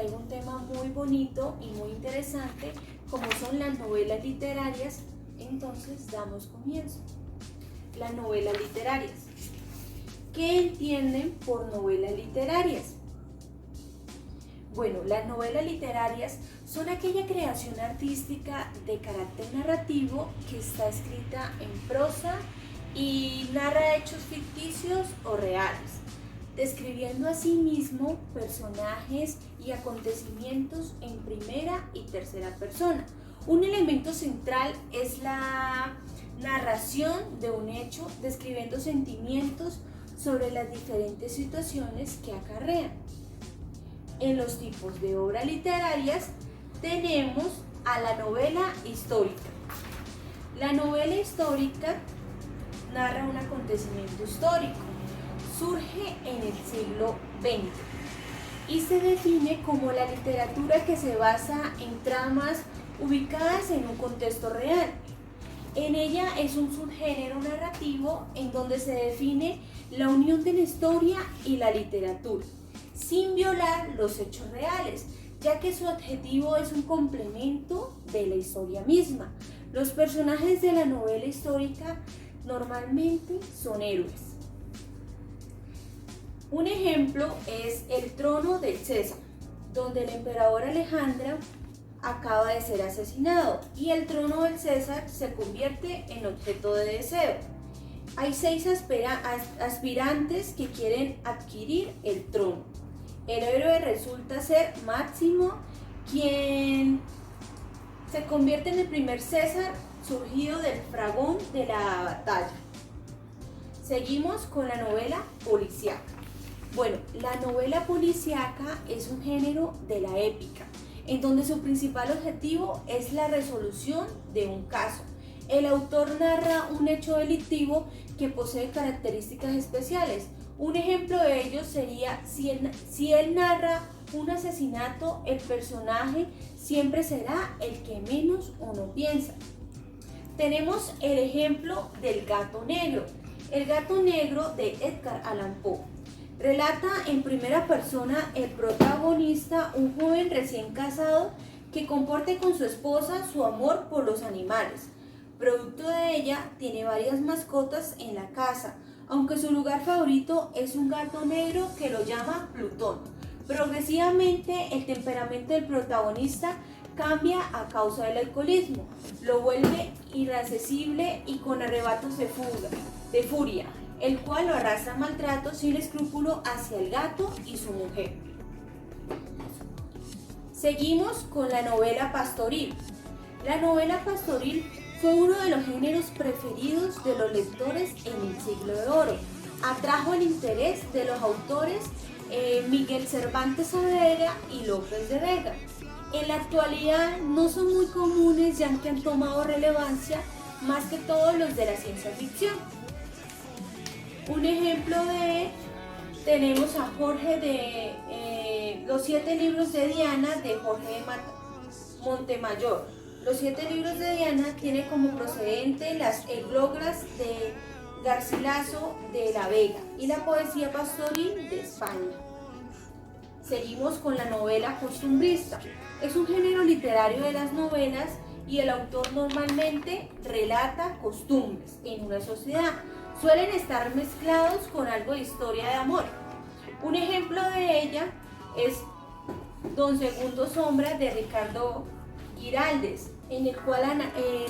traigo un tema muy bonito y muy interesante, como son las novelas literarias. Entonces damos comienzo. Las novelas literarias. ¿Qué entienden por novelas literarias? Bueno, las novelas literarias son aquella creación artística de carácter narrativo que está escrita en prosa y narra hechos ficticios o reales, describiendo a sí mismo personajes y acontecimientos en primera y tercera persona. Un elemento central es la narración de un hecho, describiendo sentimientos sobre las diferentes situaciones que acarrean. En los tipos de obras literarias tenemos a la novela histórica. La novela histórica narra un acontecimiento histórico. Surge en el siglo XX y se define como la literatura que se basa en tramas ubicadas en un contexto real. En ella es un subgénero narrativo en donde se define la unión de la historia y la literatura, sin violar los hechos reales, ya que su objetivo es un complemento de la historia misma. Los personajes de la novela histórica normalmente son héroes. Un ejemplo es El trono del César, donde el emperador Alejandro acaba de ser asesinado y el trono del César se convierte en objeto de deseo. Hay 6 aspirantes que quieren adquirir el trono. El héroe resulta ser Máximo, quien se convierte en el primer César surgido del fragón de la batalla. Seguimos con la novela policíaca. Bueno, la novela policíaca es un género de la épica, en donde su principal objetivo es la resolución de un caso. El autor narra un hecho delictivo que posee características especiales. Un ejemplo de ello sería si él narra un asesinato, el personaje siempre será el que menos uno piensa. Tenemos el ejemplo del gato negro. El gato negro de Edgar Allan Poe. Relata en primera persona el protagonista, un joven recién casado que comparte con su esposa su amor por los animales. Producto de ella, tiene varias mascotas en la casa, aunque su lugar favorito es un gato negro que lo llama Plutón. Progresivamente, el temperamento del protagonista cambia a causa del alcoholismo, lo vuelve irascible y con arrebatos de furia, el cual lo arrastra a maltrato sin escrúpulo hacia el gato y su mujer. Seguimos con la novela pastoril. La novela pastoril fue uno de los géneros preferidos de los lectores en el Siglo de Oro. Atrajo el interés de los autores Miguel Cervantes Saavedra y López de Vega. En la actualidad no son muy comunes, ya que han tomado relevancia más que todos los de la ciencia ficción. Un ejemplo tenemos a Jorge de Los 7 libros de Diana de Jorge de Montemayor. Los 7 libros de Diana tiene como procedente las eglogras de Garcilaso de la Vega y la poesía pastoril de España. Seguimos con la novela costumbrista. Es un género literario de las novelas y el autor normalmente relata costumbres en una sociedad. Suelen estar mezclados con algo de historia de amor. Un ejemplo de ella es Don Segundo Sombra de Ricardo Giraldes, en el cual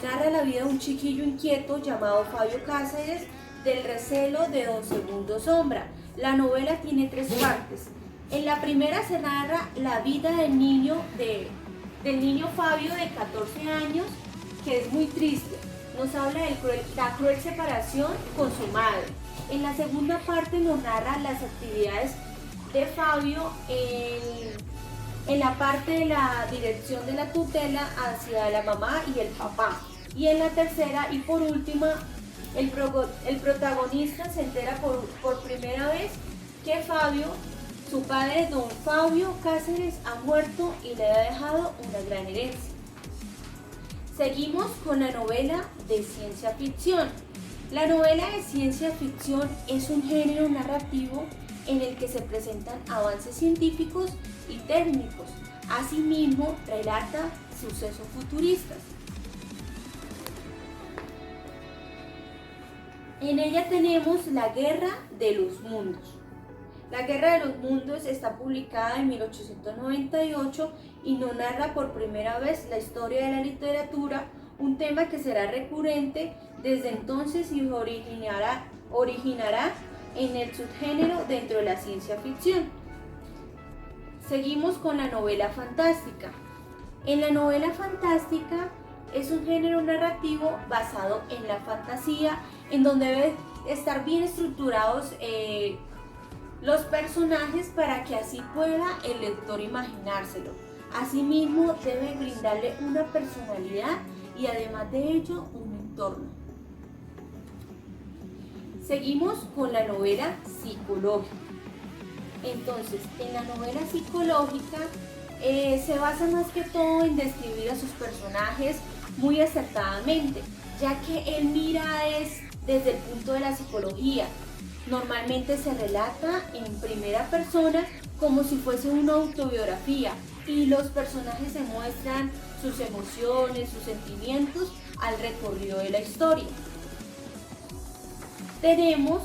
narra la vida de un chiquillo inquieto llamado Fabio Cáceres, del recelo de Don Segundo Sombra. La novela tiene 3 partes. En la primera se narra la vida del niño Fabio de 14 años, que es muy triste. Nos habla de la cruel separación con su madre. En la segunda parte nos narra las actividades de Fabio en la parte de la dirección de la tutela hacia la mamá y el papá. Y en la tercera y por última, el protagonista se entera por primera vez que Fabio, su padre don Fabio Cáceres, ha muerto y le ha dejado una gran herencia. Seguimos con la novela de ciencia ficción. La novela de ciencia ficción es un género narrativo en el que se presentan avances científicos y técnicos. Asimismo, relata sucesos futuristas. En ella tenemos La Guerra de los Mundos. La Guerra de los Mundos está publicada en 1898 y nos narra por primera vez la historia de la literatura, un tema que será recurrente desde entonces y originará en el subgénero dentro de la ciencia ficción. Seguimos con la novela fantástica. En la novela fantástica es un género narrativo basado en la fantasía, en donde deben estar bien estructurados los personajes para que así pueda el lector imaginárselo. Asimismo, debe brindarle una personalidad y además de ello un entorno. Seguimos con la novela psicológica. Entonces, en la novela psicológica se basa más que todo en describir a sus personajes muy acertadamente, ya que él mira desde el punto de la psicología. Normalmente se relata en primera persona como si fuese una autobiografía y los personajes se muestran sus emociones, sus sentimientos al recorrido de la historia. Tenemos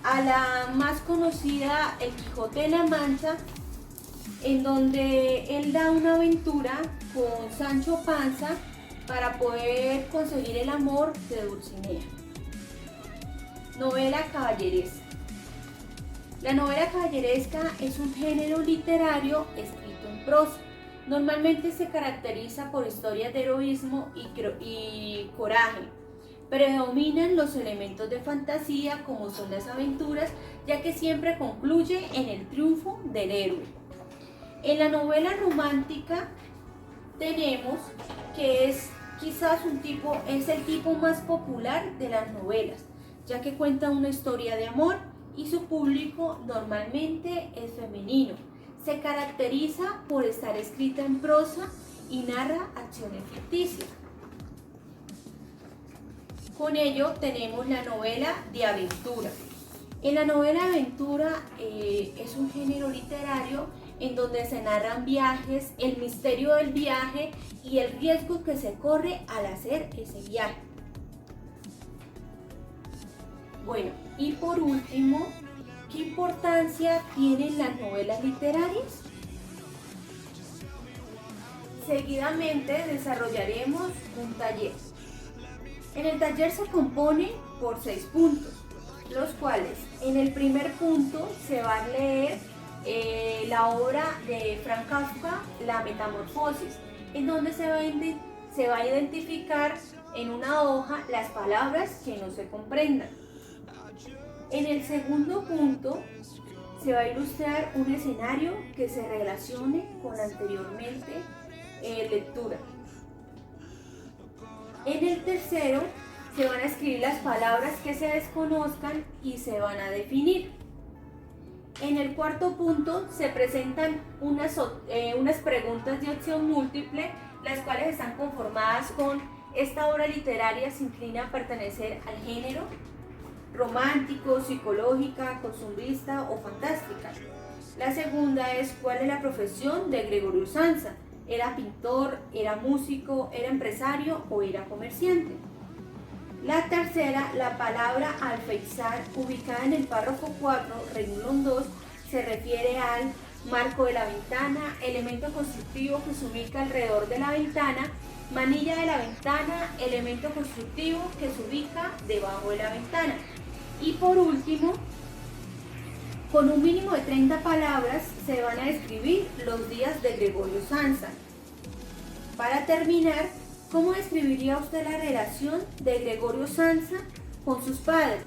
a la más conocida, El Quijote de la Mancha, en donde él da una aventura con Sancho Panza para poder conseguir el amor de Dulcinea. Novela caballeresca. La novela caballeresca es un género literario escrito en prosa. Normalmente se caracteriza por historias de heroísmo y coraje. Predominan los elementos de fantasía como son las aventuras, ya que siempre concluye en el triunfo del héroe. En la novela romántica tenemos que es el tipo más popular de las novelas, ya que cuenta una historia de amor y su público normalmente es femenino. Se caracteriza por estar escrita en prosa y narra acciones ficticias. Con ello tenemos la novela de aventura. En la novela de aventura es un género literario en donde se narran viajes, el misterio del viaje y el riesgo que se corre al hacer ese viaje. Bueno, y por último, ¿qué importancia tienen las novelas literarias? Seguidamente desarrollaremos un taller. En el taller se compone por 6 puntos, los cuales en el primer punto se va a leer la obra de Franz Kafka, La Metamorfosis, en donde se va a identificar en una hoja las palabras que no se comprendan. En el segundo punto se va a ilustrar un escenario que se relacione con la anteriormente lectura. En el tercero se van a escribir las palabras que se desconozcan y se van a definir. En el cuarto punto se presentan unas preguntas de opción múltiple, las cuales están conformadas con: esta obra literaria se inclina a pertenecer al género romántico, psicológica, costumbrista o fantástica. La segunda es: ¿cuál es la profesión de Gregorio Samsa? ¿Era pintor, era músico, era empresario o era comerciante? La tercera, la palabra alféizar, ubicada en el párrafo 4, renglón 2, se refiere al marco de la ventana, elemento constructivo que se ubica alrededor de la ventana, manilla de la ventana, elemento constructivo que se ubica debajo de la ventana. Y por último, con un mínimo de 30 palabras se van a describir los días de Gregorio Samsa. Para terminar, ¿cómo describiría usted la relación de Gregorio Samsa con sus padres?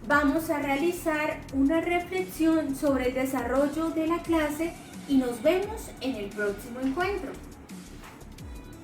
Vamos a realizar una reflexión sobre el desarrollo de la clase y nos vemos en el próximo encuentro.